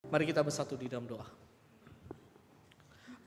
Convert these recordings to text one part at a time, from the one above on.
Mari kita bersatu di dalam doa.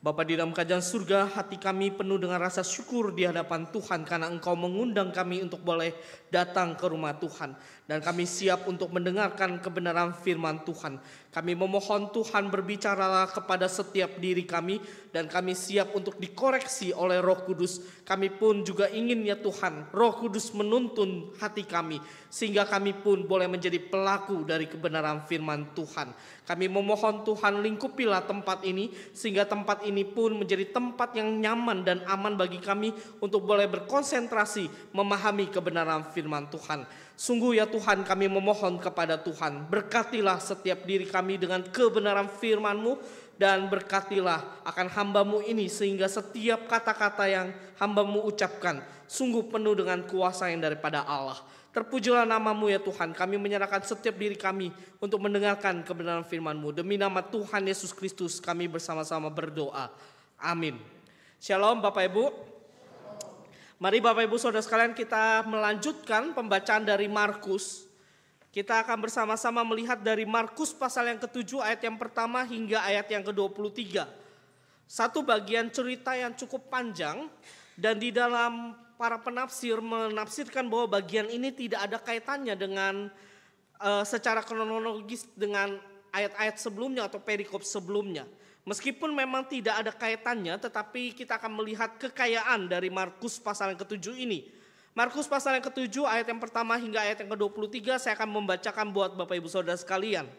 Bapa di dalam kerajaan surga, hati kami penuh dengan rasa syukur di hadapan Tuhan karena Engkau mengundang kami untuk boleh datang ke rumah Tuhan. Dan kami siap untuk mendengarkan kebenaran firman Tuhan. Kami memohon Tuhan berbicaralah kepada setiap diri kami dan kami siap untuk dikoreksi oleh Roh Kudus. Kami pun juga ingin ya Tuhan, Roh Kudus menuntun hati kami sehingga kami pun boleh menjadi pelaku dari kebenaran firman Tuhan. Kami memohon Tuhan lingkupilah tempat ini sehingga tempat ini pun menjadi tempat yang nyaman dan aman bagi kami untuk boleh berkonsentrasi memahami kebenaran firman Tuhan. Sungguh ya Tuhan, kami memohon kepada Tuhan, berkatilah setiap diri kami dengan kebenaran firman-Mu dan berkatilah akan hamba-Mu ini sehingga setiap kata-kata yang hamba-Mu ucapkan sungguh penuh dengan kuasa yang daripada Allah. Terpujilah nama-Mu ya Tuhan, kami menyerahkan setiap diri kami untuk mendengarkan kebenaran firman-Mu. Demi nama Tuhan Yesus Kristus kami bersama-sama berdoa. Amin. Shalom Bapak Ibu. Mari Bapak Ibu Saudara sekalian kita melanjutkan pembacaan dari Markus. Kita akan bersama-sama melihat dari Markus pasal yang ke-7 ayat yang pertama hingga ayat yang ke-23. Satu bagian cerita yang cukup panjang dan di dalam para penafsir menafsirkan bahwa bagian ini tidak ada kaitannya dengan secara kronologis dengan ayat-ayat sebelumnya atau perikop sebelumnya. Meskipun memang tidak ada kaitannya, tetapi kita akan melihat kekayaan dari Markus pasal yang ke-7 ini. Markus pasal yang ke-7 ayat yang pertama hingga ayat yang ke-23 saya akan membacakan buat Bapak Ibu Saudara sekalian.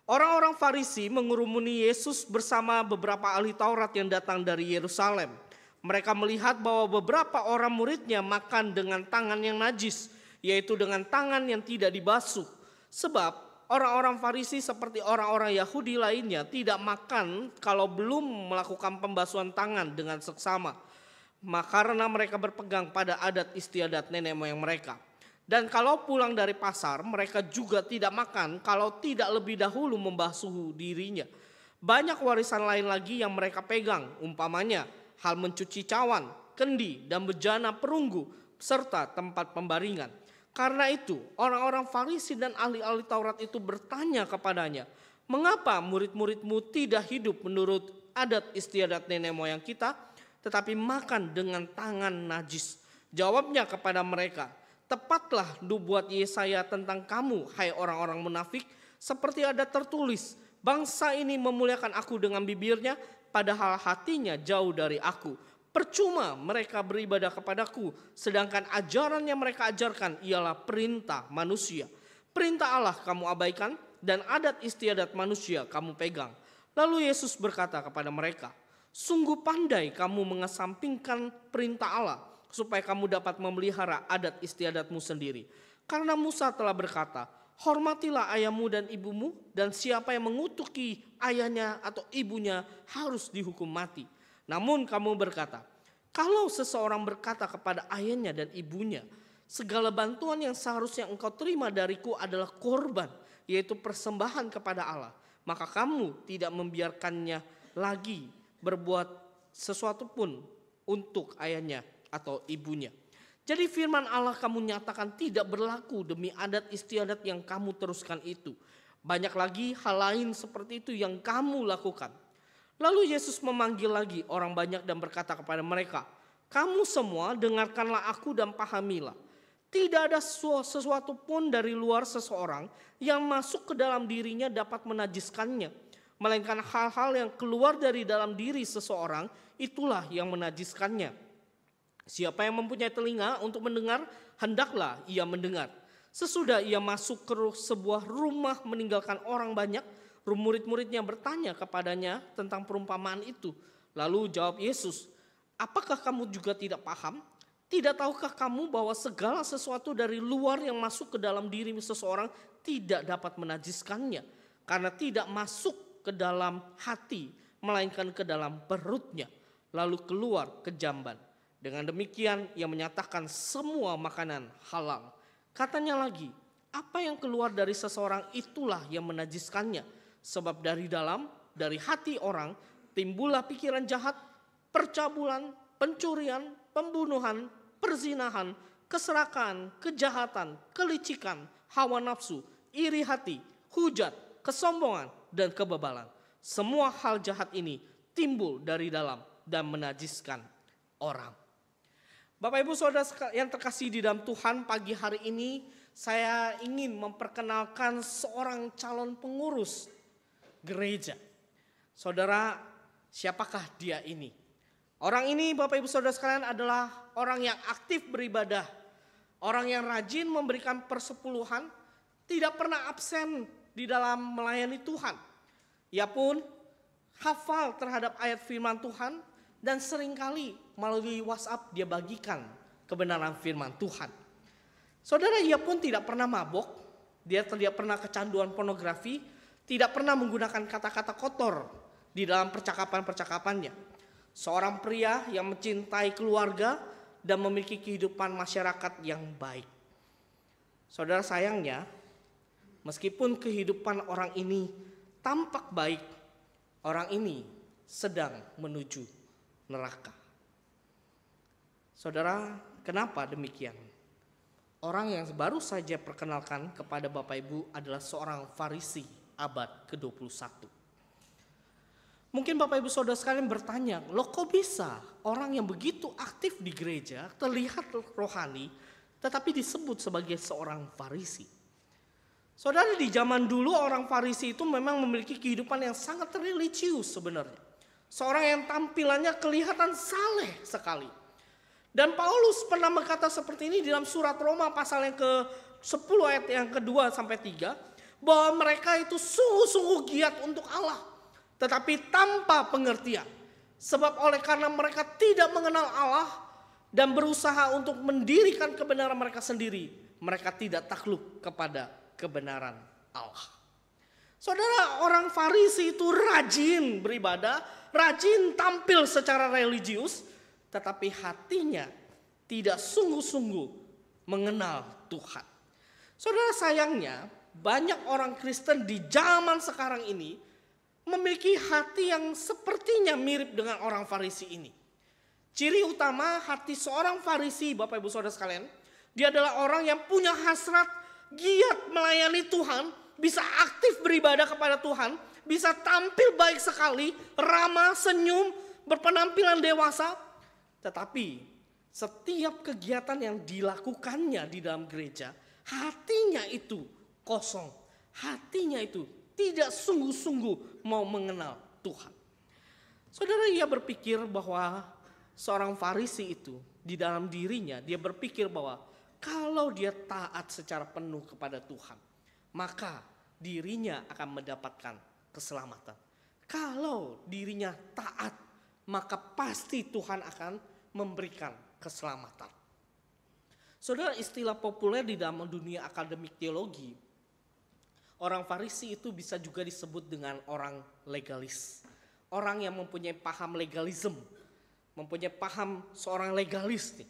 Orang-orang Farisi mengurumuni Yesus bersama beberapa ahli Taurat yang datang dari Yerusalem. Mereka melihat bahwa beberapa orang muridnya makan dengan tangan yang najis, yaitu dengan tangan yang tidak dibasuh. Sebab orang-orang Farisi seperti orang-orang Yahudi lainnya tidak makan kalau belum melakukan pembasuhan tangan dengan seksama. Karena mereka berpegang pada adat istiadat nenek moyang mereka. Dan kalau pulang dari pasar, mereka juga tidak makan kalau tidak lebih dahulu membasuh dirinya. Banyak warisan lain lagi yang mereka pegang, umpamanya hal mencuci cawan, kendi, dan bejana perunggu, serta tempat pembaringan. Karena itu orang-orang Farisi dan ahli-ahli Taurat itu bertanya kepadanya, mengapa murid-muridmu tidak hidup menurut adat istiadat nenek moyang kita, tetapi makan dengan tangan najis? Jawabnya kepada mereka, tepatlah nubuat Yesaya tentang kamu, hai orang-orang munafik, seperti ada tertulis, bangsa ini memuliakan aku dengan bibirnya, padahal hatinya jauh dari aku. Percuma mereka beribadah kepadaku, sedangkan ajaran yang mereka ajarkan ialah perintah manusia. Perintah Allah kamu abaikan dan adat istiadat manusia kamu pegang. Lalu Yesus berkata kepada mereka, sungguh pandai kamu mengesampingkan perintah Allah supaya kamu dapat memelihara adat istiadatmu sendiri. Karena Musa telah berkata, hormatilah ayahmu dan ibumu, dan siapa yang mengutuki ayahnya atau ibunya harus dihukum mati. Namun kamu berkata, kalau seseorang berkata kepada ayahnya dan ibunya, segala bantuan yang seharusnya engkau terima dariku adalah korban, yaitu persembahan kepada Allah, maka kamu tidak membiarkannya lagi berbuat sesuatu pun untuk ayahnya atau ibunya. Jadi firman Allah kamu nyatakan tidak berlaku demi adat istiadat yang kamu teruskan itu. Banyak lagi hal lain seperti itu yang kamu lakukan. Lalu Yesus memanggil lagi orang banyak dan berkata kepada mereka, kamu semua dengarkanlah aku dan pahamilah. Tidak ada sesuatu pun dari luar seseorang yang masuk ke dalam dirinya dapat menajiskannya. Melainkan hal-hal yang keluar dari dalam diri seseorang itulah yang menajiskannya. Siapa yang mempunyai telinga untuk mendengar, hendaklah ia mendengar. Sesudah ia masuk ke sebuah rumah meninggalkan orang banyak, murid-muridnya bertanya kepadanya tentang perumpamaan itu. Lalu jawab Yesus, apakah kamu juga tidak paham? Tidak tahukah kamu bahwa segala sesuatu dari luar yang masuk ke dalam diri seseorang tidak dapat menajiskannya? Karena tidak masuk ke dalam hati, melainkan ke dalam perutnya, lalu keluar ke jamban. Dengan demikian ia menyatakan semua makanan halal. Katanya lagi, apa yang keluar dari seseorang itulah yang menajiskannya. Sebab dari dalam, dari hati orang, timbullah pikiran jahat, percabulan, pencurian, pembunuhan, perzinahan, keserakan, kejahatan, kelicikan, hawa nafsu, iri hati, hujat, kesombongan, dan kebebalan. Semua hal jahat ini timbul dari dalam dan menajiskan orang. Bapak Ibu Saudara yang terkasih di dalam Tuhan, pagi hari ini saya ingin memperkenalkan seorang calon pengurus gereja. Saudara, siapakah dia ini? Orang ini Bapak Ibu Saudara sekalian adalah orang yang aktif beribadah, orang yang rajin memberikan persepuluhan, tidak pernah absen di dalam melayani Tuhan. Ia pun hafal terhadap ayat firman Tuhan dan seringkali melalui WhatsApp dia bagikan kebenaran firman Tuhan. Saudara, ia pun tidak pernah mabok, dia tidak pernah kecanduan pornografi, tidak pernah menggunakan kata-kata kotor di dalam percakapan-percakapannya. Seorang pria yang mencintai keluarga dan memiliki kehidupan masyarakat yang baik. Saudara, sayangnya meskipun kehidupan orang ini tampak baik, orang ini sedang menuju neraka. Saudara, kenapa demikian? Orang yang baru saja perkenalkan kepada Bapak Ibu adalah seorang Farisi abad ke-21. Mungkin Bapak Ibu Saudara sekalian bertanya, loh kok bisa orang yang begitu aktif di gereja, terlihat rohani, tetapi disebut sebagai seorang Farisi? Saudara, di zaman dulu orang Farisi itu memang memiliki kehidupan yang sangat religius sebenarnya. Seorang yang tampilannya kelihatan saleh sekali. Dan Paulus pernah berkata seperti ini dalam surat Roma pasal yang ke-10 ayat yang kedua sampai 3. Bahwa mereka itu sungguh-sungguh giat untuk Allah, tetapi tanpa pengertian. Sebab oleh karena mereka tidak mengenal Allah dan berusaha untuk mendirikan kebenaran mereka sendiri, mereka tidak takluk kepada kebenaran Allah. Saudara, orang Farisi itu rajin beribadah, rajin tampil secara religius, tetapi hatinya tidak sungguh-sungguh mengenal Tuhan. Saudara, sayangnya banyak orang Kristen di zaman sekarang ini memiliki hati yang sepertinya mirip dengan orang Farisi ini. Ciri utama hati seorang Farisi, Bapak Ibu Saudara sekalian, dia adalah orang yang punya hasrat giat melayani Tuhan, bisa aktif beribadah kepada Tuhan, bisa tampil baik sekali, ramah, senyum, berpenampilan dewasa. Tetapi setiap kegiatan yang dilakukannya di dalam gereja, hatinya itu kosong. Hatinya itu tidak sungguh-sungguh mau mengenal Tuhan. Saudara, ia berpikir bahwa seorang Farisi itu di dalam dirinya, dia berpikir bahwa kalau dia taat secara penuh kepada Tuhan, maka dirinya akan mendapatkan keselamatan. Kalau dirinya taat, maka pasti Tuhan akan memberikan keselamatan. Saudara, istilah populer di dalam dunia akademik teologi, orang Farisi itu bisa juga disebut dengan orang legalis. Orang yang mempunyai paham legalisme, mempunyai paham seorang legalis nih.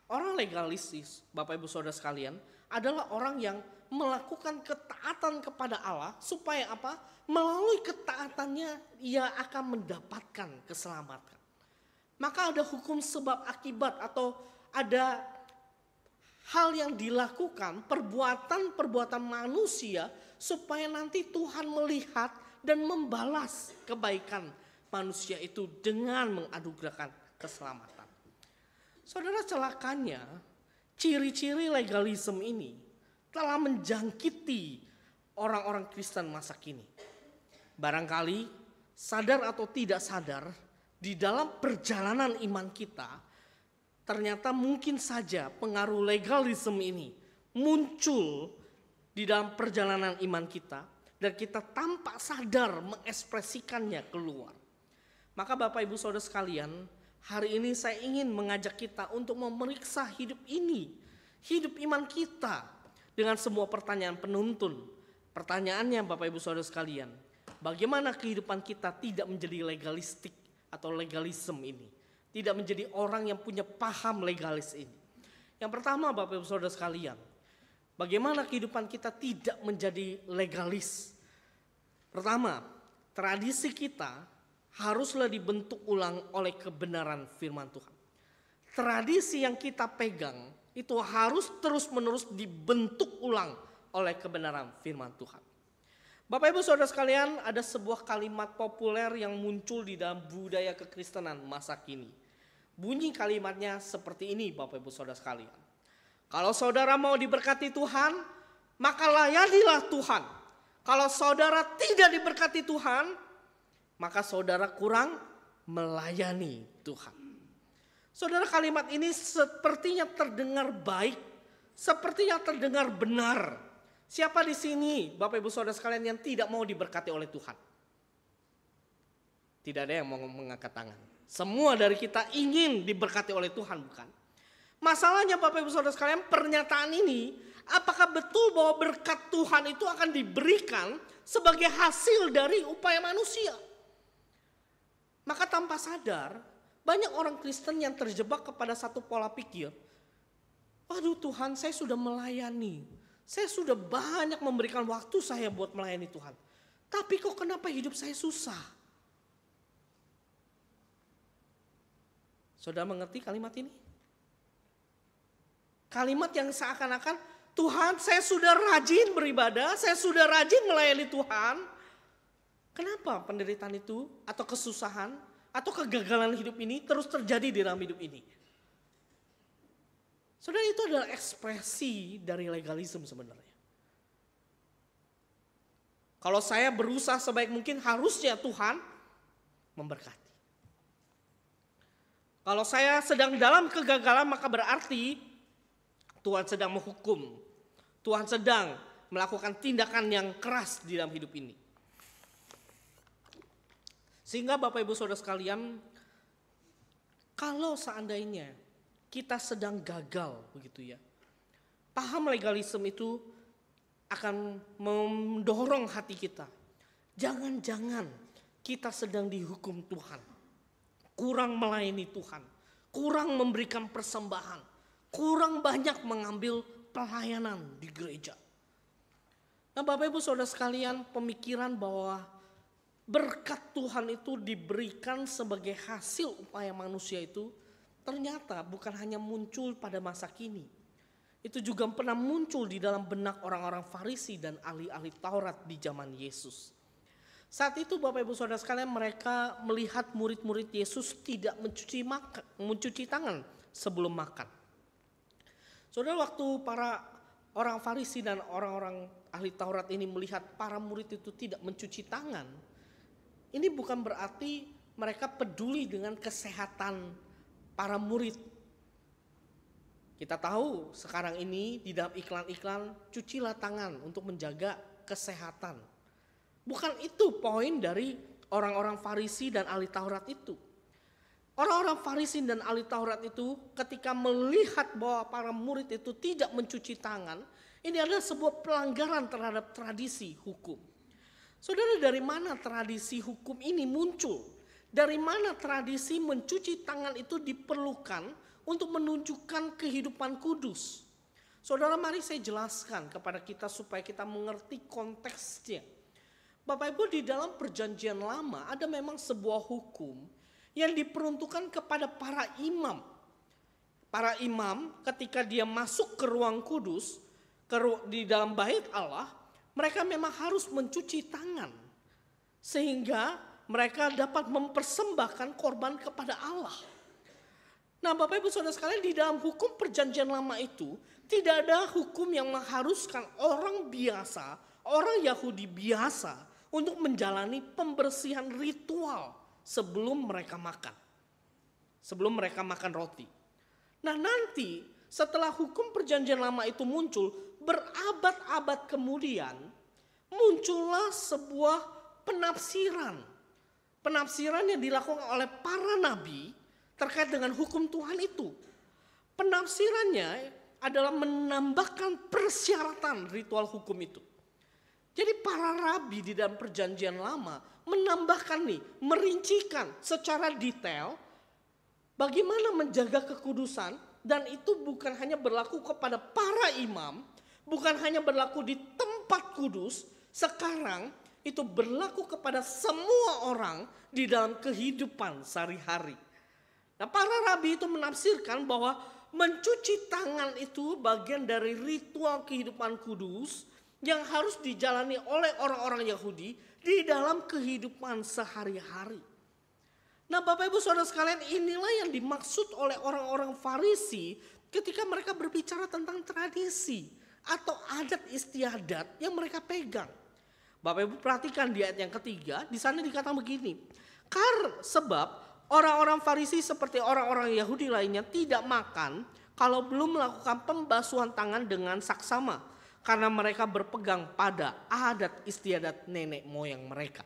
Orang legalis, Bapak Ibu Saudara sekalian, adalah orang yang melakukan ketaatan kepada Allah supaya apa? Melalui ketaatannya ia akan mendapatkan keselamatan. Maka ada hukum sebab akibat atau ada hal yang dilakukan, perbuatan-perbuatan manusia supaya nanti Tuhan melihat dan membalas kebaikan manusia itu dengan menganugerahkan keselamatan. Saudara, celakanya ciri-ciri legalisme ini telah menjangkiti orang-orang Kristen masa kini. Barangkali sadar atau tidak sadar, di dalam perjalanan iman kita ternyata mungkin saja pengaruh legalisme ini muncul di dalam perjalanan iman kita dan kita tanpa sadar mengekspresikannya keluar. Maka Bapak Ibu Saudara sekalian, hari ini saya ingin mengajak kita untuk memeriksa hidup ini, hidup iman kita dengan semua pertanyaan penuntun. Pertanyaannya Bapak Ibu Saudara sekalian, bagaimana kehidupan kita tidak menjadi legalistik atau legalisme ini? Tidak menjadi orang yang punya paham legalis ini. Yang pertama Bapak Ibu Saudara sekalian, bagaimana kehidupan kita tidak menjadi legalis? Pertama, tradisi kita haruslah dibentuk ulang oleh kebenaran firman Tuhan. Tradisi yang kita pegang itu harus terus-menerus dibentuk ulang oleh kebenaran firman Tuhan. Bapak Ibu Saudara sekalian, ada sebuah kalimat populer yang muncul di dalam budaya kekristenan masa kini. Bunyi kalimatnya seperti ini Bapak Ibu Saudara sekalian. Kalau saudara mau diberkati Tuhan, maka layanilah Tuhan. Kalau saudara tidak diberkati Tuhan, maka saudara kurang melayani Tuhan. Saudara, kalimat ini sepertinya terdengar baik, sepertinya terdengar benar. Siapa di sini Bapak Ibu Saudara sekalian yang tidak mau diberkati oleh Tuhan? Tidak ada yang mau mengangkat tangan. Semua dari kita ingin diberkati oleh Tuhan, bukan? Masalahnya Bapak Ibu Saudara sekalian, pernyataan ini, apakah betul bahwa berkat Tuhan itu akan diberikan sebagai hasil dari upaya manusia? Maka tanpa sadar, banyak orang Kristen yang terjebak kepada satu pola pikir. Waduh Tuhan, saya sudah melayani. Saya sudah banyak memberikan waktu saya buat melayani Tuhan. Tapi kok kenapa hidup saya susah? Saudara mengerti kalimat ini? Kalimat yang seakan-akan, Tuhan saya sudah rajin beribadah, saya sudah rajin melayani Tuhan. Kenapa penderitaan itu atau kesusahan atau kegagalan hidup ini terus terjadi di dalam hidup ini? Saudara, itu adalah ekspresi dari legalisme sebenarnya. Kalau saya berusaha sebaik mungkin, harusnya Tuhan memberkati. Kalau saya sedang dalam kegagalan, maka berarti Tuhan sedang menghukum. Tuhan sedang melakukan tindakan yang keras di dalam hidup ini. Sehingga Bapak Ibu Saudara sekalian, kalau seandainya kita sedang gagal begitu ya, paham legalisme itu akan mendorong hati kita. Jangan-jangan kita sedang dihukum Tuhan, kurang melayani Tuhan, kurang memberikan persembahan, kurang banyak mengambil pelayanan di gereja. Nah Bapak Ibu Saudara sekalian, pemikiran bahwa berkat Tuhan itu diberikan sebagai hasil upaya manusia itu ternyata bukan hanya muncul pada masa kini. Itu juga pernah muncul di dalam benak orang-orang Farisi dan ahli-ahli Taurat di zaman Yesus. Saat itu Bapak Ibu Saudara sekalian, mereka melihat murid-murid Yesus tidak mencuci tangan sebelum makan. Saudara, waktu para orang Farisi dan orang-orang ahli Taurat ini melihat para murid itu tidak mencuci tangan, ini bukan berarti mereka peduli dengan kesehatan para murid. Kita tahu sekarang ini di dalam iklan-iklan, cucilah tangan untuk menjaga kesehatan. Bukan itu poin dari orang-orang Farisi dan ahli Taurat itu. Orang-orang Farisi dan ahli Taurat itu ketika melihat bahwa para murid itu tidak mencuci tangan, ini adalah sebuah pelanggaran terhadap tradisi hukum. Saudara, dari mana tradisi hukum ini muncul? Dari mana tradisi mencuci tangan itu diperlukan untuk menunjukkan kehidupan kudus? Saudara, mari saya jelaskan kepada kita supaya kita mengerti konteksnya. Bapak Ibu, di dalam perjanjian lama ada memang sebuah hukum yang diperuntukkan kepada para imam. Para imam ketika dia masuk ke ruang kudus, di dalam bait Allah, mereka memang harus mencuci tangan. Sehingga mereka dapat mempersembahkan korban kepada Allah. Nah Bapak Ibu Saudara sekalian, di dalam hukum perjanjian lama itu tidak ada hukum yang mengharuskan orang biasa, orang Yahudi biasa untuk menjalani pembersihan ritual sebelum mereka makan. Sebelum mereka makan roti. Nah nanti setelah hukum perjanjian lama itu muncul, berabad-abad kemudian muncullah sebuah penafsiran. Penafsiran yang dilakukan oleh para nabi terkait dengan hukum Tuhan itu. Penafsirannya adalah menambahkan persyaratan ritual hukum itu. Jadi para rabi di dalam perjanjian lama menambahkan merincikan secara detail bagaimana menjaga kekudusan, dan itu bukan hanya berlaku kepada para imam, bukan hanya berlaku di tempat kudus, sekarang itu berlaku kepada semua orang di dalam kehidupan sehari-hari. Nah, para rabi itu menafsirkan bahwa mencuci tangan itu bagian dari ritual kehidupan kudus yang harus dijalani oleh orang-orang Yahudi di dalam kehidupan sehari-hari. Nah, Bapak Ibu Saudara sekalian, inilah yang dimaksud oleh orang-orang Farisi ketika mereka berbicara tentang tradisi atau adat istiadat yang mereka pegang. Bapak Ibu perhatikan di ayat yang ketiga, di sana dikatakan begini. Sebab orang-orang Farisi seperti orang-orang Yahudi lainnya tidak makan kalau belum melakukan pembasuhan tangan dengan saksama, karena mereka berpegang pada adat istiadat nenek moyang mereka.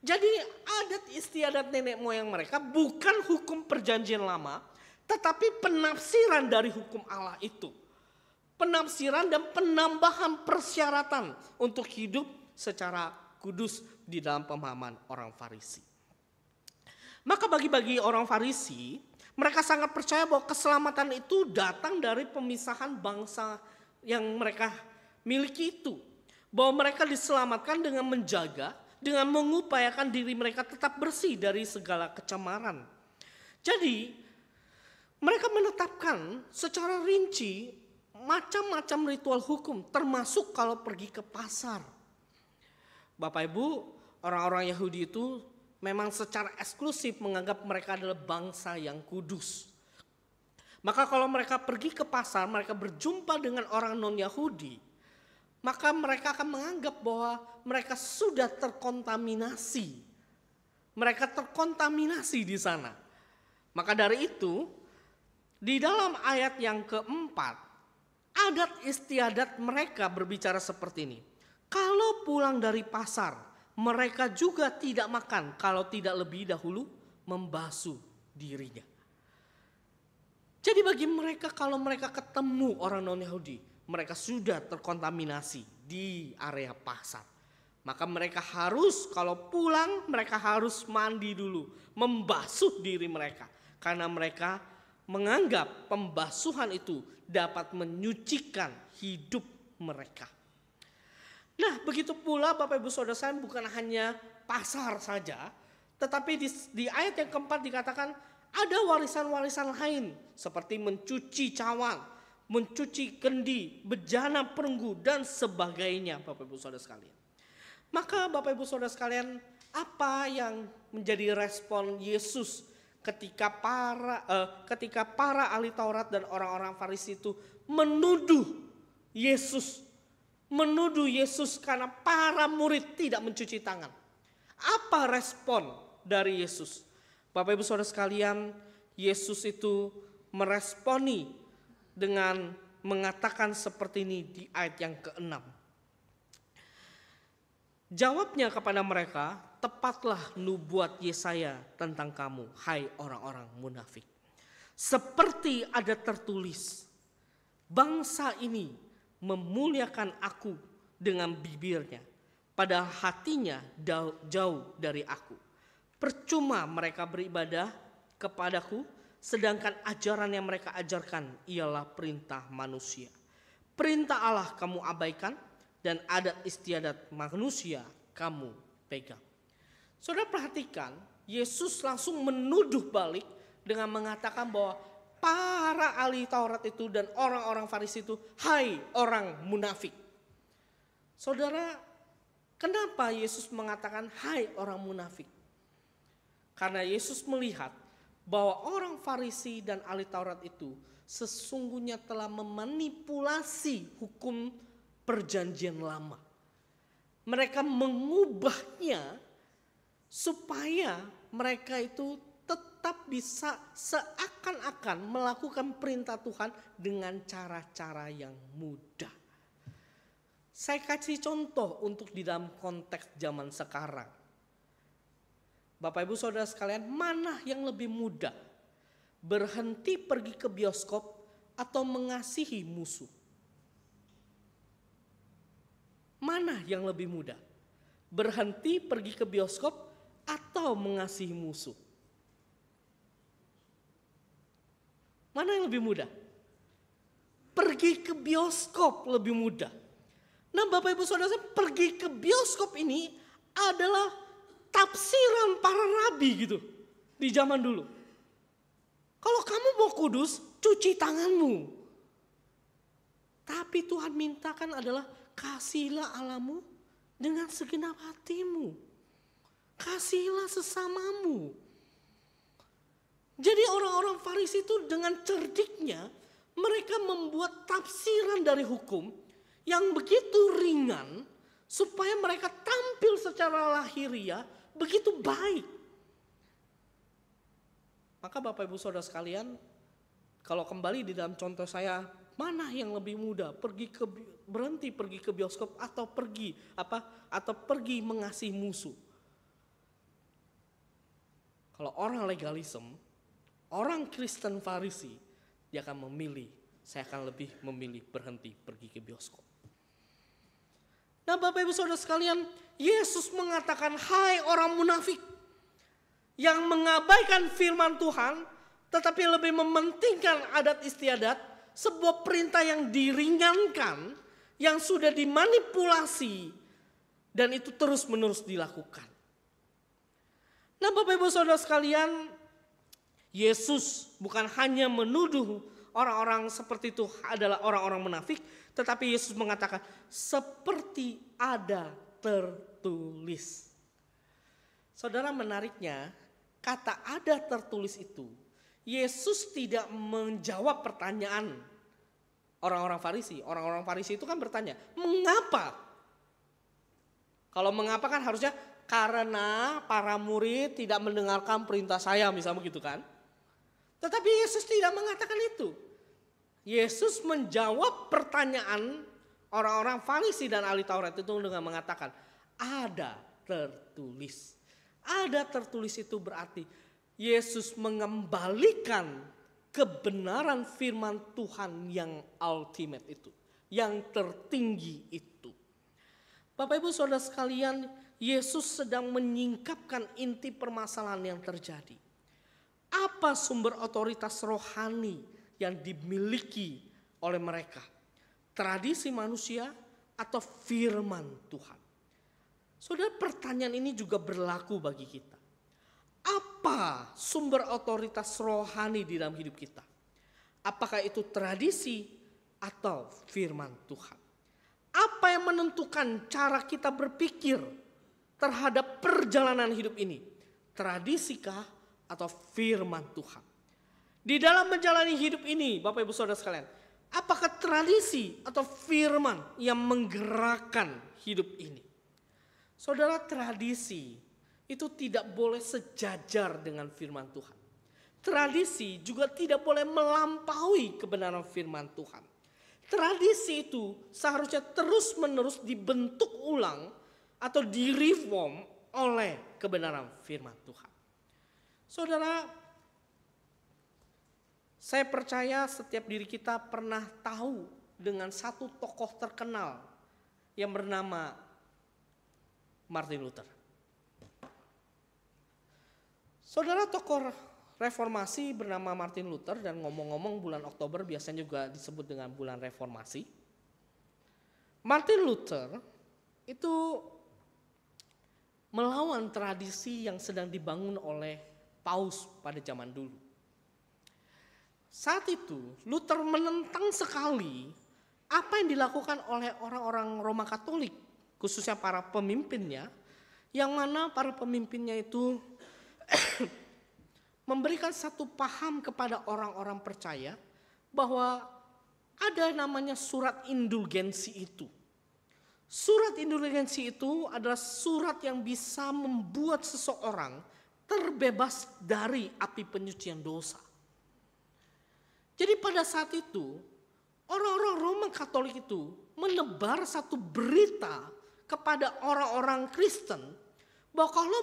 Jadi adat istiadat nenek moyang mereka bukan hukum perjanjian lama, tetapi penafsiran dari hukum Allah itu. Penafsiran dan penambahan persyaratan untuk hidup secara kudus di dalam pemahaman orang Farisi. Maka bagi orang Farisi, mereka sangat percaya bahwa keselamatan itu datang dari pemisahan bangsa yang mereka miliki itu. Bahwa mereka diselamatkan dengan menjaga, dengan mengupayakan diri mereka tetap bersih dari segala kecemaran. Jadi mereka menetapkan secara rinci macam-macam ritual hukum, termasuk kalau pergi ke pasar. Bapak Ibu, orang-orang Yahudi itu memang secara eksklusif menganggap mereka adalah bangsa yang kudus. Maka kalau mereka pergi ke pasar, mereka berjumpa dengan orang non-Yahudi, maka mereka akan menganggap bahwa mereka sudah terkontaminasi. Mereka terkontaminasi di sana. Maka dari itu, di dalam ayat yang keempat, adat istiadat mereka berbicara seperti ini. Kalau pulang dari pasar, mereka juga tidak makan kalau tidak lebih dahulu membasuh dirinya. Jadi bagi mereka, kalau mereka ketemu orang non-Yahudi, mereka sudah terkontaminasi di area pasar. Maka mereka harus, kalau pulang mereka harus mandi dulu, membasuh diri mereka. Karena mereka menganggap pembasuhan itu dapat menyucikan hidup mereka. Nah, begitu pula Bapak Ibu Saudara sekalian, bukan hanya pasar saja, tetapi di ayat yang keempat dikatakan ada warisan-warisan lain seperti mencuci cawan, mencuci kendi, bejana perunggu dan sebagainya, Bapak Ibu Saudara sekalian. Maka Bapak Ibu Saudara sekalian, apa yang menjadi respon Yesus ketika para ahli Taurat dan orang-orang Farisi itu menuduh Yesus karena para murid tidak mencuci tangan? Apa respon dari Yesus? Bapak Ibu Saudara sekalian, Yesus itu meresponi dengan mengatakan seperti ini di ayat yang ke-6. Jawabnya kepada mereka, tepatlah nubuat Yesaya tentang kamu, hai orang-orang munafik. Seperti ada tertulis, bangsa ini memuliakan aku dengan bibirnya, padahal hatinya jauh dari aku. Percuma mereka beribadah kepadaku, sedangkan ajaran yang mereka ajarkan ialah perintah manusia. Perintah Allah kamu abaikan, dan adat istiadat manusia kamu pegang. Saudara perhatikan, Yesus langsung menuduh balik dengan mengatakan bahwa para ahli Taurat itu dan orang-orang Farisi itu, hai orang munafik. Saudara, kenapa Yesus mengatakan hai orang munafik? Karena Yesus melihat bahwa orang Farisi dan ahli Taurat itu sesungguhnya telah memanipulasi hukum perjanjian lama. Mereka mengubahnya supaya mereka itu tetap bisa seakan-akan melakukan perintah Tuhan dengan cara-cara yang mudah. Saya kasih contoh untuk di dalam konteks zaman sekarang. Bapak Ibu Saudara sekalian, mana yang lebih mudah? Berhenti pergi ke bioskop atau mengasihi musuh? Mana yang lebih mudah? Berhenti pergi ke bioskop atau mengasihi musuh? Mana yang lebih mudah? Pergi ke bioskop lebih mudah. Nah, Bapak Ibu Saudara, pergi ke bioskop ini adalah tafsiran para rabi gitu di zaman dulu. Kalau kamu mau kudus, cuci tanganmu. Tapi Tuhan mintakan adalah kasihilah Allahmu dengan segenap hatimu. Kasihilah sesamamu. Jadi orang-orang Farisi itu dengan cerdiknya mereka membuat tafsiran dari hukum yang begitu ringan supaya mereka tampil secara lahiriah begitu baik. Maka Bapak Ibu Saudara sekalian, kalau kembali di dalam contoh saya, mana yang lebih mudah? Berhenti pergi ke bioskop atau pergi mengasihi musuh? Kalau orang legalisme, orang Kristen Farisi, dia akan memilih, saya akan lebih memilih berhenti pergi ke bioskop. Nah Bapak Ibu Saudara sekalian, Yesus mengatakan, hai orang munafik yang mengabaikan firman Tuhan, tetapi lebih mementingkan adat istiadat, sebuah perintah yang diringankan, yang sudah dimanipulasi, dan itu terus menerus dilakukan. Nah Bapak Ibu Saudara sekalian, Yesus bukan hanya menuduh orang-orang seperti itu adalah orang-orang munafik, tetapi Yesus mengatakan seperti ada tertulis. Saudara, menariknya kata ada tertulis itu, Yesus tidak menjawab pertanyaan orang-orang Farisi. Orang-orang Farisi itu kan bertanya, mengapa? Kalau mengapa kan harusnya karena para murid tidak mendengarkan perintah saya, misalnya begitu kan. Tetapi Yesus tidak mengatakan itu. Yesus menjawab pertanyaan orang-orang Farisi dan ahli Taurat itu dengan mengatakan ada tertulis. Ada tertulis itu berarti Yesus mengembalikan kebenaran firman Tuhan yang ultimate itu, yang tertinggi itu. Bapak Ibu Saudara sekalian, Yesus sedang menyingkapkan inti permasalahan yang terjadi. Apa sumber otoritas rohani yang dimiliki oleh mereka? Tradisi manusia atau firman Tuhan? Saudara, pertanyaan ini juga berlaku bagi kita. Apa sumber otoritas rohani di dalam hidup kita? Apakah itu tradisi atau firman Tuhan? Apa yang menentukan cara kita berpikir terhadap perjalanan hidup ini? Tradisikah atau firman Tuhan? Di dalam menjalani hidup ini, Bapak Ibu Saudara sekalian, apakah tradisi atau firman yang menggerakkan hidup ini? Saudara, tradisi itu tidak boleh sejajar dengan firman Tuhan. Tradisi juga tidak boleh melampaui kebenaran firman Tuhan. Tradisi itu seharusnya terus-menerus dibentuk ulang atau direform oleh kebenaran firman Tuhan. Saudara, saya percaya setiap diri kita pernah tahu dengan satu tokoh terkenal yang bernama Martin Luther. Saudara, tokoh reformasi bernama Martin Luther, dan ngomong-ngomong bulan Oktober biasanya juga disebut dengan bulan reformasi. Martin Luther itu melawan tradisi yang sedang dibangun oleh Paus pada zaman dulu. Saat itu Luther menentang sekali apa yang dilakukan oleh orang-orang Roma Katolik, khususnya para pemimpinnya, yang mana para pemimpinnya itu memberikan satu paham kepada orang-orang percaya bahwa ada namanya surat indulgensi itu. Surat indulgensi itu adalah surat yang bisa membuat seseorang terbebas dari api penyucian dosa. Jadi pada saat itu orang-orang Roma Katolik itu menebar satu berita kepada orang-orang Kristen bahwa kalau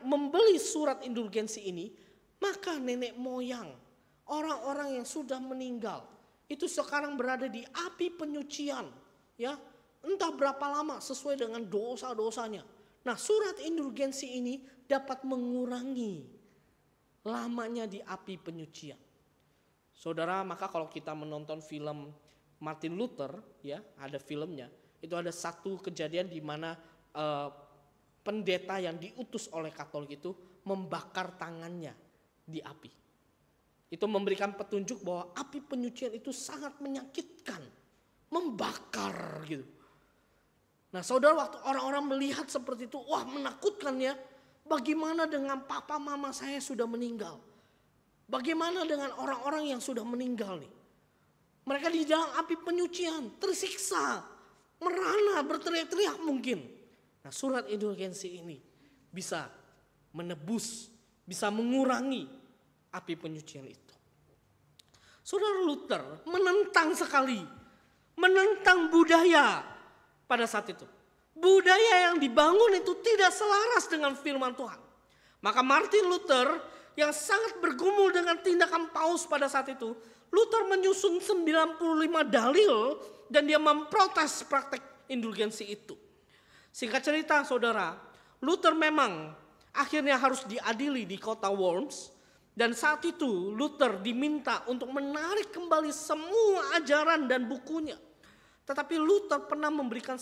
membeli surat indulgensi ini, maka nenek moyang orang-orang yang sudah meninggal itu sekarang berada di api penyucian, ya, entah berapa lama sesuai dengan dosa-dosanya. Nah, surat indulgensi ini dapat mengurangi lamanya di api penyucian. Saudara, maka kalau kita menonton film Martin Luther, ya, ada filmnya, itu ada satu kejadian di mana pendeta yang diutus oleh Katolik itu membakar tangannya di api. Itu memberikan petunjuk bahwa api penyucian itu sangat menyakitkan, membakar gitu. Nah saudara, waktu orang-orang melihat seperti itu, wah menakutkan ya. Bagaimana dengan papa mama saya sudah meninggal? Bagaimana dengan orang-orang yang sudah meninggal nih? Mereka di dalam api penyucian, tersiksa, merana, berteriak-teriak mungkin. Nah surat indulgensi ini bisa menebus, bisa mengurangi api penyucian itu. Saudara, Luther menentang sekali, menentang budaya pada saat itu. Budaya yang dibangun itu tidak selaras dengan firman Tuhan. Maka Martin Luther yang sangat bergumul dengan tindakan Paus pada saat itu, Luther menyusun 95 dalil dan dia memprotes praktek indulgensi itu. Singkat cerita saudara, Luther memang akhirnya harus diadili di kota Worms. Dan saat itu Luther diminta untuk menarik kembali semua ajaran dan bukunya. Tetapi Luther pernah memberikan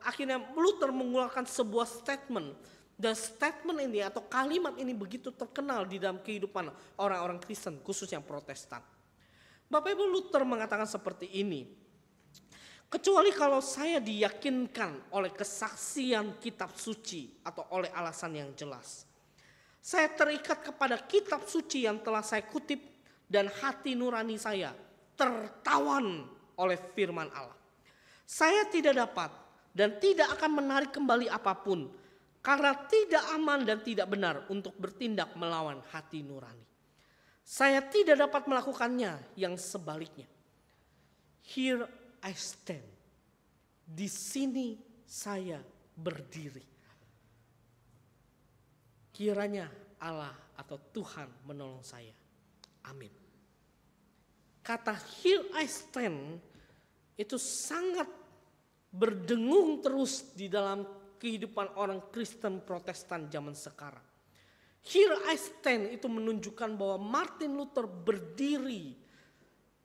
akhirnya Luther mengeluarkan sebuah statement. Dan statement ini atau kalimat ini begitu terkenal di dalam kehidupan orang-orang Kristen, khususnya Protestan. Bapak Ibu, Luther mengatakan seperti ini. Kecuali kalau saya diyakinkan oleh kesaksian kitab suci atau oleh alasan yang jelas. Saya terikat kepada kitab suci yang telah saya kutip dan hati nurani saya tertawan oleh firman Allah. Saya tidak dapat dan tidak akan menarik kembali apapun karena tidak aman dan tidak benar untuk bertindak melawan hati nurani. Saya tidak dapat melakukannya, yang sebaliknya. Here I stand. Di sini saya berdiri. Kiranya Allah atau Tuhan menolong saya. Amin. Kata here I stand itu sangat berdengung terus di dalam kehidupan orang Kristen Protestan zaman sekarang. Here I stand itu menunjukkan bahwa Martin Luther berdiri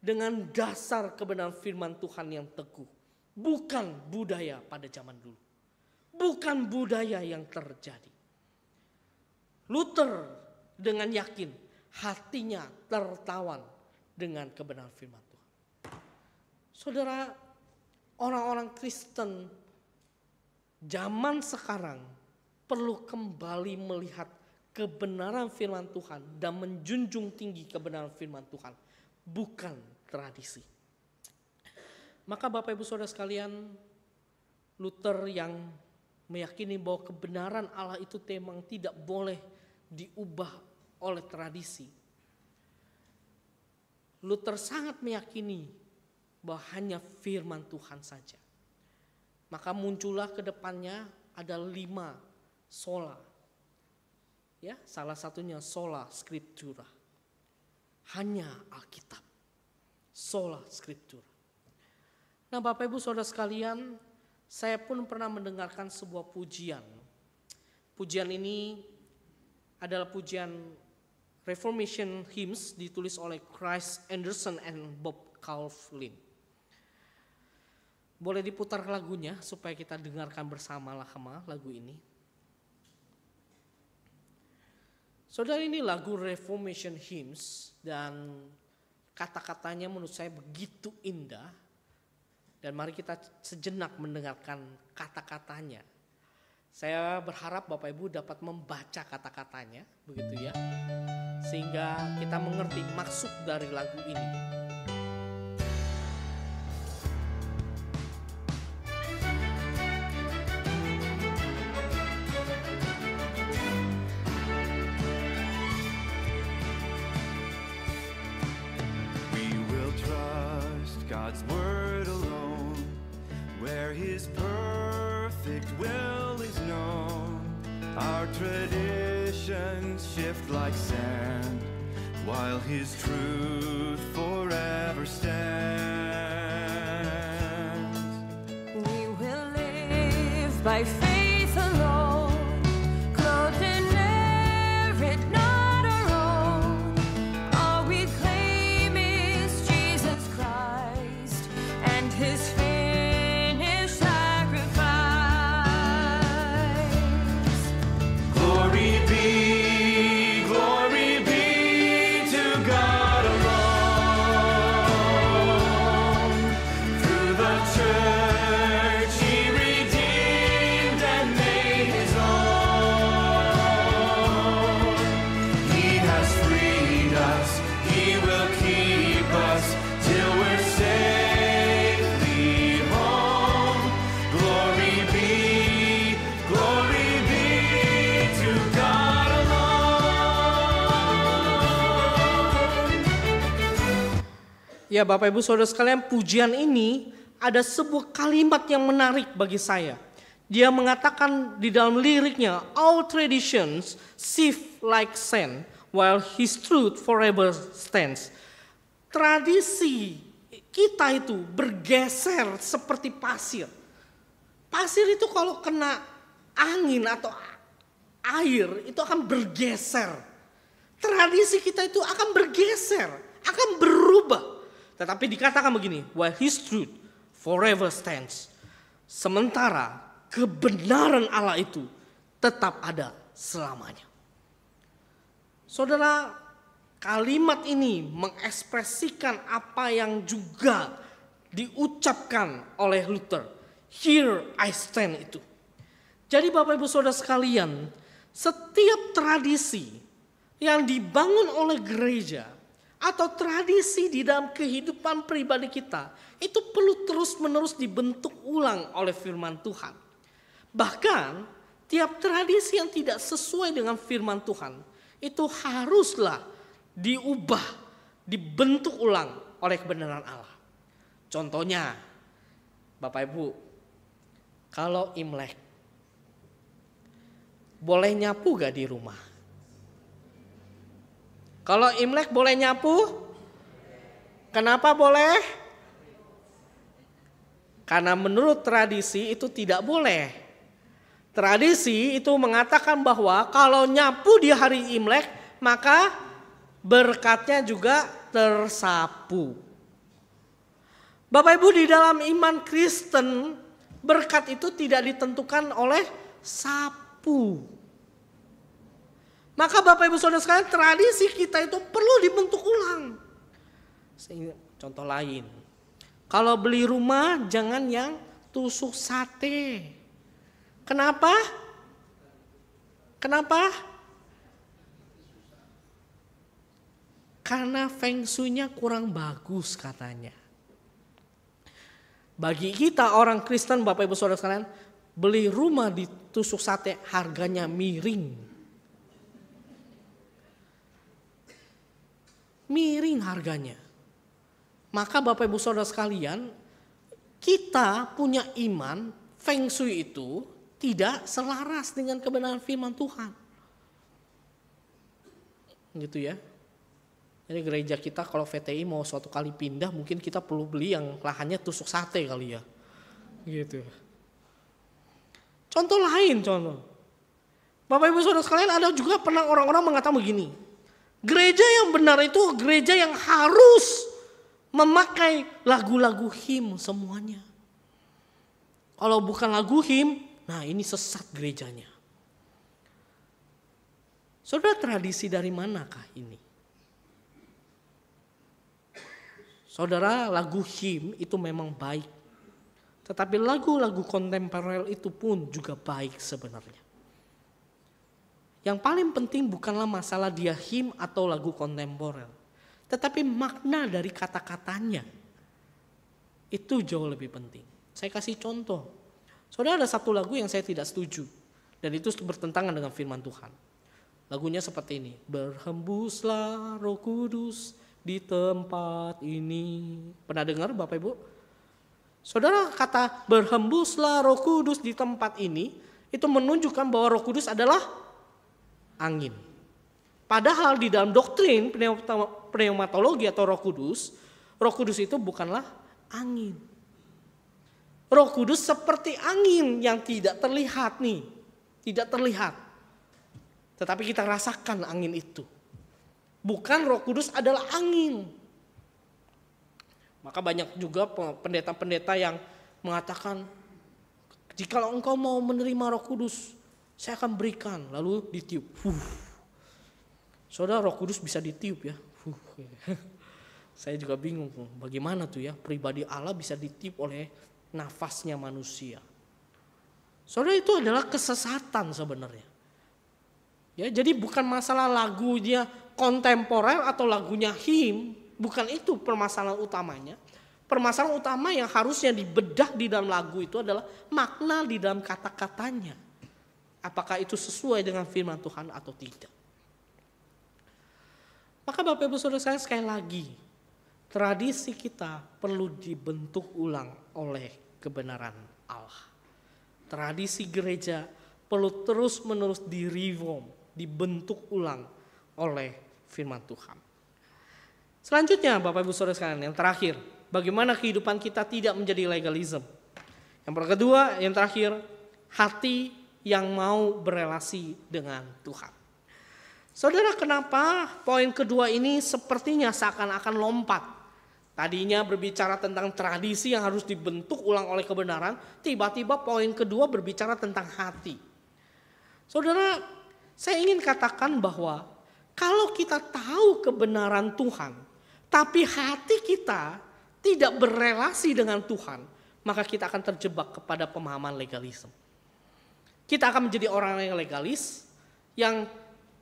dengan dasar kebenaran firman Tuhan yang teguh. Bukan budaya pada zaman dulu. Bukan budaya yang terjadi. Luther dengan yakin hatinya tertawan dengan kebenaran firman Tuhan. Saudara, orang-orang Kristen zaman sekarang perlu kembali melihat kebenaran firman Tuhan dan menjunjung tinggi kebenaran firman Tuhan, bukan tradisi. Maka Bapak Ibu Saudara sekalian, Luther yang meyakini bahwa kebenaran Allah itu memang tidak boleh diubah oleh tradisi. Luther sangat meyakini bahwa hanya firman Tuhan saja. Maka muncullah ke depannya ada 5 sola. Ya, salah satunya sola scriptura. Hanya Alkitab. Sola scriptura. Nah, Bapak Ibu Saudara sekalian, saya pun pernah mendengarkan sebuah pujian. Pujian ini adalah pujian Reformation Hymns ditulis oleh Chris Anderson and Bob Kauflin. Boleh diputar lagunya supaya kita dengarkan bersama lagu ini. Saudara, ini lagu Reformation Hymns dan kata-katanya menurut saya begitu indah. Dan mari kita sejenak mendengarkan kata-katanya. Saya berharap Bapak Ibu dapat membaca kata-katanya, begitu ya. Sehingga kita mengerti maksud dari lagu ini. God's word alone, where his perfect will is known. Our traditions shift like sand, while his truth forever stands. We will live by faith alone, clothed in merit not our own. All we claim is Jesus Christ and his finished sacrifice. Glory be to God alone. Through the church he redeemed Ya Bapak Ibu Saudara sekalian, pujian ini ada sebuah kalimat yang menarik bagi saya. Dia mengatakan di dalam liriknya, all traditions shift like sand, while his truth forever stands. Tradisi kita itu bergeser seperti pasir. Pasir itu kalau kena angin atau air itu akan bergeser. Tradisi kita itu akan bergeser, akan berubah. Tetapi dikatakan begini, while his truth forever stands. Sementara kebenaran Allah itu tetap ada selamanya. Saudara, kalimat ini mengekspresikan apa yang juga diucapkan oleh Luther. Here I stand itu. Jadi Bapak Ibu Saudara sekalian, setiap tradisi yang dibangun oleh gereja atau tradisi di dalam kehidupan pribadi kita itu perlu terus-menerus dibentuk ulang oleh firman Tuhan. Bahkan tiap tradisi yang tidak sesuai dengan firman Tuhan itu haruslah diubah, dibentuk ulang oleh kebenaran Allah. Contohnya, Bapak Ibu, kalau Imlek, boleh nyapu gak di rumah? Kalau Imlek boleh nyapu? Kenapa boleh? Karena menurut tradisi itu tidak boleh. Tradisi itu mengatakan bahwa kalau nyapu di hari Imlek, maka berkatnya juga tersapu. Bapak Ibu, di dalam iman Kristen, berkat itu tidak ditentukan oleh sapu. Maka Bapak Ibu Saudara sekalian, tradisi kita itu perlu dibentuk ulang. Contoh lain, kalau beli rumah jangan yang tusuk sate. Kenapa? Kenapa? Karena feng shui-nya kurang bagus katanya. Bagi kita orang Kristen, Bapak Ibu Saudara sekalian, beli rumah ditusuk sate harganya miring. Miring harganya. Maka Bapak Ibu Saudara sekalian, kita punya iman feng shui itu tidak selaras dengan kebenaran firman Tuhan. Gitu ya. Jadi gereja kita kalau VTI mau suatu kali pindah, mungkin kita perlu beli yang lahannya tusuk sate kali ya. Gitu. Contoh lain, contoh. Bapak Ibu Saudara sekalian, ada juga pernah orang-orang mengatakan begini. Gereja yang benar itu gereja yang harus memakai lagu-lagu him semuanya. Kalau bukan lagu him, nah ini sesat gerejanya. Saudara, tradisi dari manakah ini? Saudara, lagu him itu memang baik. Tetapi lagu-lagu kontemporer itu pun juga baik sebenarnya. Yang paling penting bukanlah masalah dia him atau lagu kontemporer. Tetapi makna dari kata-katanya. Itu jauh lebih penting. Saya kasih contoh. Saudara, ada satu lagu yang saya tidak setuju. Dan itu bertentangan dengan firman Tuhan. Lagunya seperti ini. Berhembuslah Roh Kudus di tempat ini. Pernah dengar Bapak Ibu? Saudara, kata berhembuslah Roh Kudus di tempat ini itu menunjukkan bahwa Roh Kudus adalah angin. Padahal di dalam doktrin pneumatologi atau Roh Kudus itu bukanlah angin. Roh Kudus seperti angin yang tidak terlihat nih, tidak terlihat. Tetapi kita rasakan angin itu. Bukan Roh Kudus adalah angin. Maka banyak juga pendeta-pendeta yang mengatakan, jika engkau mau menerima Roh Kudus, saya akan berikan, lalu ditiup. Saudara, Roh Kudus bisa ditiup ya. Saya juga bingung, bagaimana tuh ya pribadi Allah bisa ditiup oleh nafasnya manusia. Saudara, itu adalah kesesatan sebenarnya. Ya, jadi bukan masalah lagunya kontemporer atau lagunya him, bukan itu permasalahan utamanya. Permasalahan utama yang harusnya dibedah di dalam lagu itu adalah makna di dalam kata-katanya. Apakah itu sesuai dengan firman Tuhan atau tidak. Maka Bapak Ibu Saudara saya sekali lagi, tradisi kita perlu dibentuk ulang oleh kebenaran Allah. Tradisi gereja perlu terus-menerus direform, dibentuk ulang oleh firman Tuhan. Selanjutnya Bapak Ibu Saudara sekalian, yang terakhir, bagaimana kehidupan kita tidak menjadi legalisme. Yang kedua, yang terakhir, hati yang mau berelasi dengan Tuhan. Saudara, kenapa poin kedua ini sepertinya seakan-akan lompat? Tadinya berbicara tentang tradisi yang harus dibentuk ulang oleh kebenaran, tiba-tiba poin kedua berbicara tentang hati. Saudara, saya ingin katakan bahwa kalau kita tahu kebenaran Tuhan, tapi hati kita tidak berelasi dengan Tuhan, maka kita akan terjebak kepada pemahaman legalisme. Kita akan menjadi orang yang legalis, yang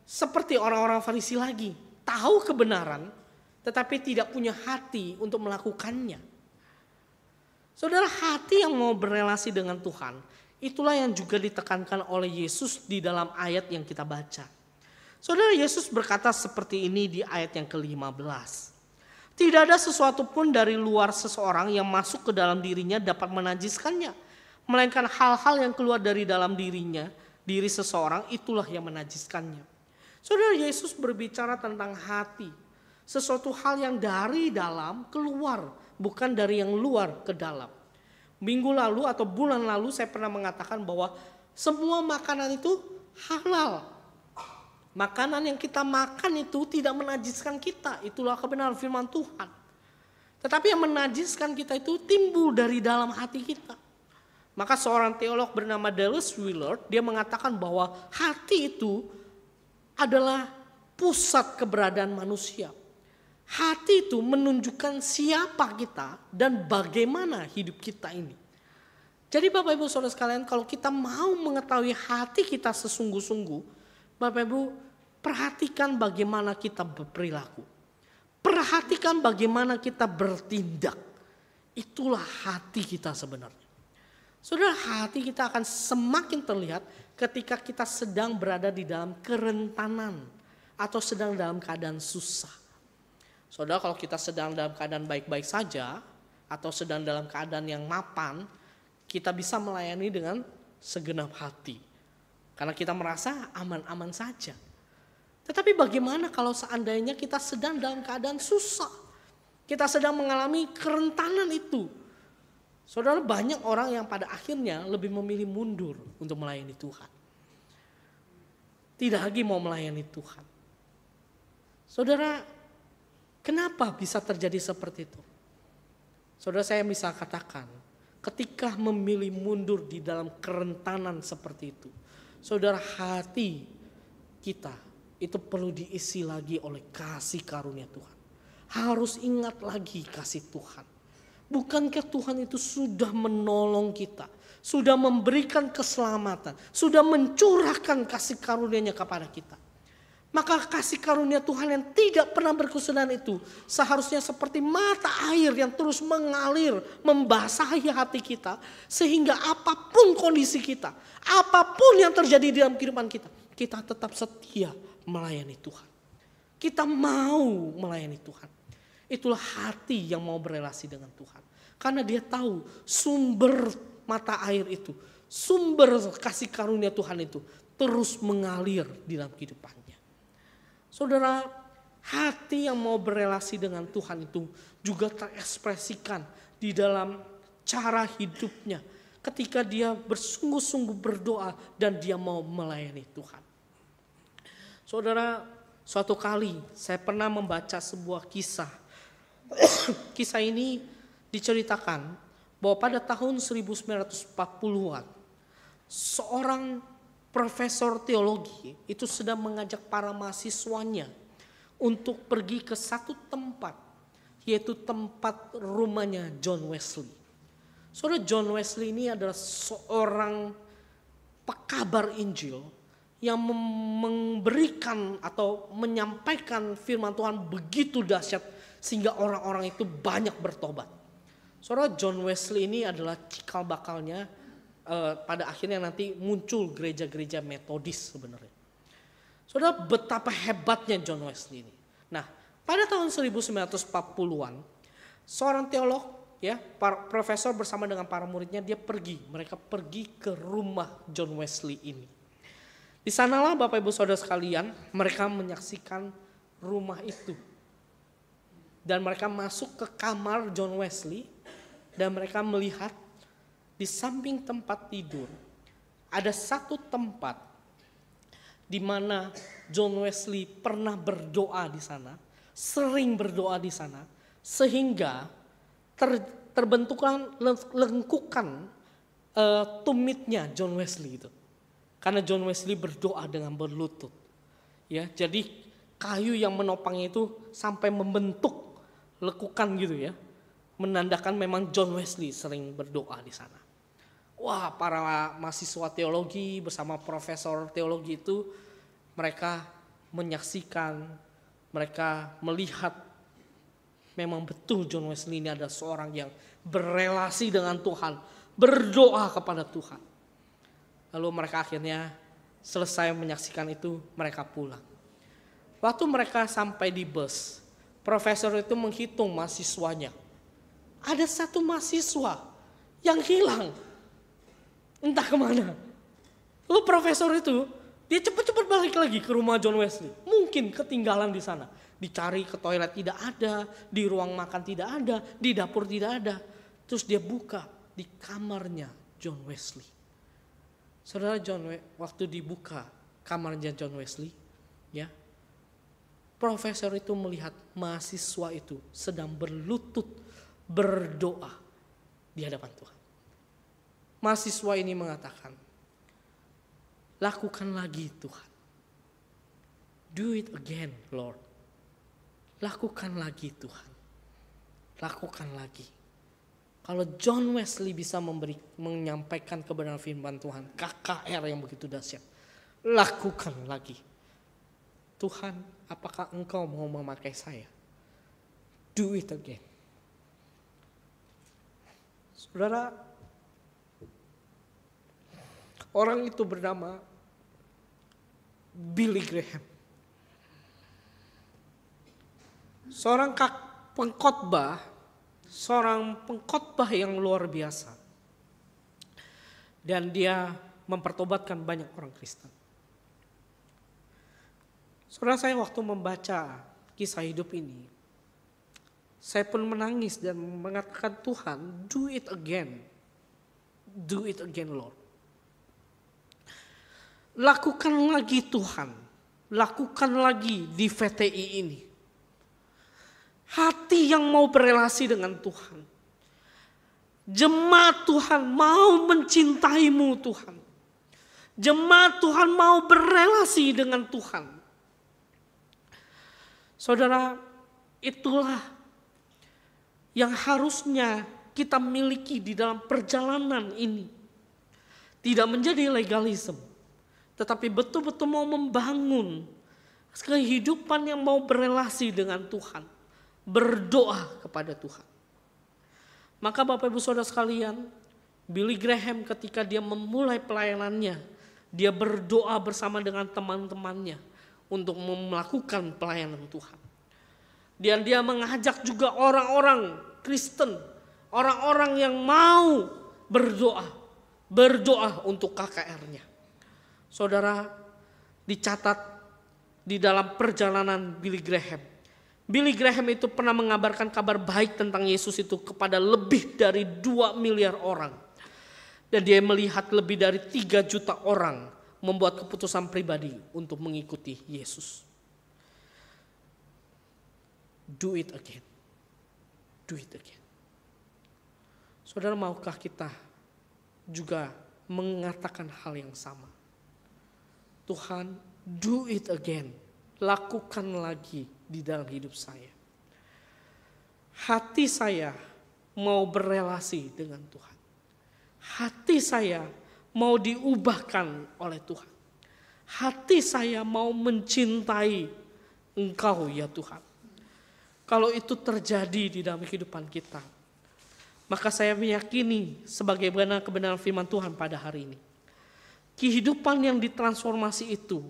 seperti orang-orang Farisi lagi, tahu kebenaran, tetapi tidak punya hati untuk melakukannya. Saudara, hati yang mau berelasi dengan Tuhan, itulah yang juga ditekankan oleh Yesus di dalam ayat yang kita baca. Saudara, Yesus berkata seperti ini di ayat yang ke-15. Tidak ada sesuatu pun dari luar seseorang yang masuk ke dalam dirinya dapat menajiskannya. Melainkan hal-hal yang keluar dari dalam dirinya, diri seseorang, itulah yang menajiskannya. Saudara, Yesus berbicara tentang hati. Sesuatu hal yang dari dalam keluar, bukan dari yang luar ke dalam. Minggu lalu atau bulan lalu saya pernah mengatakan bahwa semua makanan itu halal. Makanan yang kita makan itu tidak menajiskan kita. Itulah kebenaran firman Tuhan. Tetapi yang menajiskan kita itu timbul dari dalam hati kita. Maka seorang teolog bernama Dallas Willard, dia mengatakan bahwa hati itu adalah pusat keberadaan manusia. Hati itu menunjukkan siapa kita dan bagaimana hidup kita ini. Jadi Bapak Ibu Saudara sekalian, kalau kita mau mengetahui hati kita sesungguh-sungguh, Bapak Ibu perhatikan bagaimana kita berperilaku. Perhatikan bagaimana kita bertindak. Itulah hati kita sebenarnya. Saudara, hati kita akan semakin terlihat ketika kita sedang berada di dalam kerentanan atau sedang dalam keadaan susah. Saudara, kalau kita sedang dalam keadaan baik-baik saja atau sedang dalam keadaan yang mapan, kita bisa melayani dengan segenap hati. Karena kita merasa aman-aman saja. Tetapi bagaimana kalau seandainya kita sedang dalam keadaan susah? Kita sedang mengalami kerentanan itu. Saudara, banyak orang yang pada akhirnya lebih memilih mundur untuk melayani Tuhan. Tidak lagi mau melayani Tuhan. Saudara, kenapa bisa terjadi seperti itu? Saudara, saya bisa katakan, ketika memilih mundur di dalam kerentanan seperti itu, saudara, hati kita itu perlu diisi lagi oleh kasih karunia Tuhan. Harus ingat lagi kasih Tuhan. Bukankah Tuhan itu sudah menolong kita, sudah memberikan keselamatan, sudah mencurahkan kasih karunia-Nya kepada kita. Maka kasih karunia Tuhan yang tidak pernah berkesudahan itu seharusnya seperti mata air yang terus mengalir, membasahi hati kita. Sehingga apapun kondisi kita, apapun yang terjadi di dalam kehidupan kita, kita tetap setia melayani Tuhan. Kita mau melayani Tuhan. Itulah hati yang mau berelasi dengan Tuhan. Karena dia tahu sumber mata air itu, sumber kasih karunia Tuhan itu terus mengalir di dalam kehidupannya. Saudara, hati yang mau berelasi dengan Tuhan itu juga terekspresikan di dalam cara hidupnya. Ketika dia bersungguh-sungguh berdoa dan dia mau melayani Tuhan. Saudara, suatu kali saya pernah membaca sebuah kisah. Kisah ini diceritakan bahwa pada tahun 1940-an seorang profesor teologi itu sedang mengajak para mahasiswanya untuk pergi ke satu tempat, yaitu tempat rumahnya John Wesley. Saudara, John Wesley ini adalah seorang pekabar Injil yang memberikan atau menyampaikan firman Tuhan begitu dahsyat sehingga orang-orang itu banyak bertobat. Saudara, John Wesley ini adalah cikal bakalnya pada akhirnya nanti muncul gereja-gereja Metodis sebenarnya. Saudara, betapa hebatnya John Wesley ini. Nah, pada tahun 1940-an Seorang teolog, ya, profesor bersama dengan para muridnya, mereka pergi ke rumah John Wesley ini. Di sanalah Bapak Ibu Saudara sekalian, mereka menyaksikan rumah itu. Dan mereka masuk ke kamar John Wesley dan mereka melihat di samping tempat tidur ada satu tempat di mana John Wesley pernah berdoa di sana, sering berdoa di sana, sehingga terbentukkan lengkukan tumitnya John Wesley itu. Karena John Wesley berdoa dengan berlutut. Ya, jadi kayu yang menopangnya itu sampai membentuk lekukan gitu ya. Menandakan memang John Wesley sering berdoa di sana. Wah, para mahasiswa teologi bersama profesor teologi itu mereka menyaksikan, mereka melihat memang betul John Wesley ini adalah seorang yang berelasi dengan Tuhan, berdoa kepada Tuhan. Lalu mereka akhirnya selesai menyaksikan itu, mereka pulang. Waktu mereka sampai di bus, profesor itu menghitung mahasiswanya. Ada satu mahasiswa yang hilang. Entah kemana. Lalu profesor itu, dia cepat-cepat balik lagi ke rumah John Wesley. Mungkin ketinggalan di sana. Dicari ke toilet tidak ada, di ruang makan tidak ada, di dapur tidak ada. Terus dia buka di kamarnya John Wesley. Saudara, waktu dibuka kamarnya John Wesley, ya, profesor itu melihat mahasiswa itu sedang berlutut berdoa di hadapan Tuhan. Mahasiswa ini mengatakan, lakukan lagi Tuhan. Do it again, Lord. Lakukan lagi Tuhan. Lakukan lagi. Kalau John Wesley bisa menyampaikan kebenaran firman Tuhan, KKR yang begitu dahsyat, lakukan lagi. Tuhan, apakah Engkau mau memakai saya? Do it again. Saudara, orang itu bernama Billy Graham. Seorang pengkhotbah yang luar biasa. Dan dia mempertobatkan banyak orang Kristen. Saudara, saya waktu membaca kisah hidup ini, saya pun menangis dan mengatakan, Tuhan, do it again. Do it again, Lord. Lakukan lagi Tuhan. Lakukan lagi di VTI ini. Hati yang mau berelasi dengan Tuhan. Jemaat Tuhan mau mencintaimu Tuhan. Jemaat Tuhan mau berelasi dengan Tuhan. Saudara, itulah yang harusnya kita miliki di dalam perjalanan ini. Tidak menjadi legalisme, tetapi betul-betul mau membangun kehidupan yang mau berelasi dengan Tuhan. Berdoa kepada Tuhan. Maka Bapak Ibu Saudara sekalian, Billy Graham ketika dia memulai pelayanannya, dia berdoa bersama dengan teman-temannya untuk melakukan pelayanan Tuhan. Dan dia mengajak juga orang-orang Kristen, orang-orang yang mau berdoa untuk KKR-nya. Saudara, dicatat di dalam perjalanan Billy Graham. Billy Graham itu pernah mengabarkan kabar baik tentang Yesus itu kepada lebih dari 2 miliar orang. Dan dia melihat lebih dari 3 juta orang membuat keputusan pribadi untuk mengikuti Yesus. Do it again. Do it again. Saudara, maukah kita juga mengatakan hal yang sama? Tuhan, do it again. Lakukan lagi di dalam hidup saya. Hati saya mau berelasi dengan Tuhan. Hati saya mau diubahkan oleh Tuhan. Hati saya mau mencintai Engkau ya Tuhan. Kalau itu terjadi di dalam kehidupan kita, maka saya meyakini sebagaimana kebenaran firman Tuhan pada hari ini. Kehidupan yang ditransformasi itu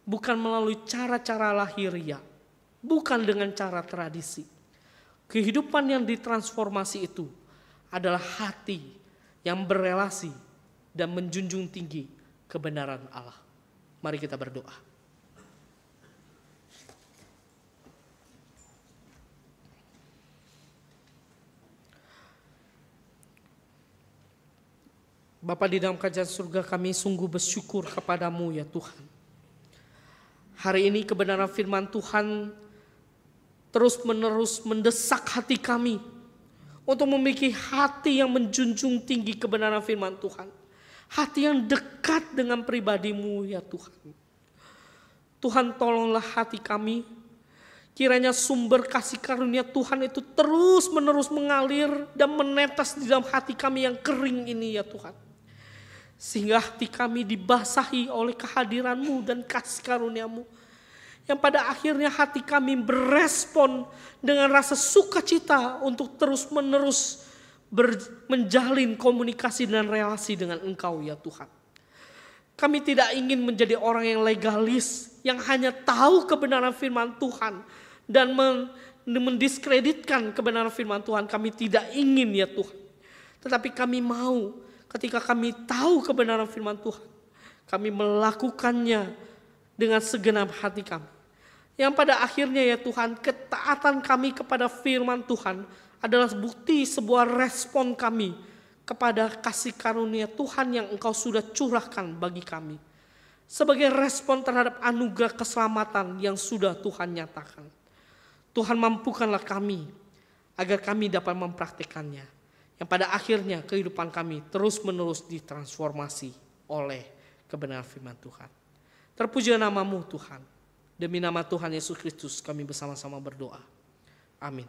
bukan melalui cara-cara lahiriah, bukan dengan cara tradisi, Kehidupan yang ditransformasi itu adalah hati yang berelasi dan menjunjung tinggi kebenaran Allah. Mari kita berdoa. Bapa di dalam kerajaan surga, kami sungguh bersyukur kepadamu ya Tuhan. Hari ini kebenaran firman Tuhan terus menerus mendesak hati kami untuk memiliki hati yang menjunjung tinggi kebenaran firman Tuhan. Hati yang dekat dengan pribadimu ya Tuhan. Tuhan, tolonglah hati kami. Kiranya sumber kasih karunia Tuhan itu terus menerus mengalir dan menetes di dalam hati kami yang kering ini ya Tuhan. Sehingga hati kami dibasahi oleh kehadiran-Mu dan kasih karunia-Mu. Yang pada akhirnya hati kami berespon dengan rasa sukacita untuk terus menerus menjalin komunikasi dan relasi dengan Engkau ya Tuhan. Kami tidak ingin menjadi orang yang legalis, yang hanya tahu kebenaran firman Tuhan dan mendiskreditkan kebenaran firman Tuhan. Kami tidak ingin ya Tuhan. Tetapi kami mau ketika kami tahu kebenaran firman Tuhan, kami melakukannya dengan segenap hati kami. Yang pada akhirnya ya Tuhan, ketaatan kami kepada firman Tuhan adalah bukti sebuah respon kami kepada kasih karunia Tuhan yang Engkau sudah curahkan bagi kami. Sebagai respon terhadap anugerah keselamatan yang sudah Tuhan nyatakan. Tuhan, mampukanlah kami agar kami dapat mempraktikannya. Yang pada akhirnya kehidupan kami terus menerus ditransformasi oleh kebenaran firman Tuhan. Terpuji nama-Mu Tuhan. Demi nama Tuhan Yesus Kristus kami bersama-sama berdoa. Amin.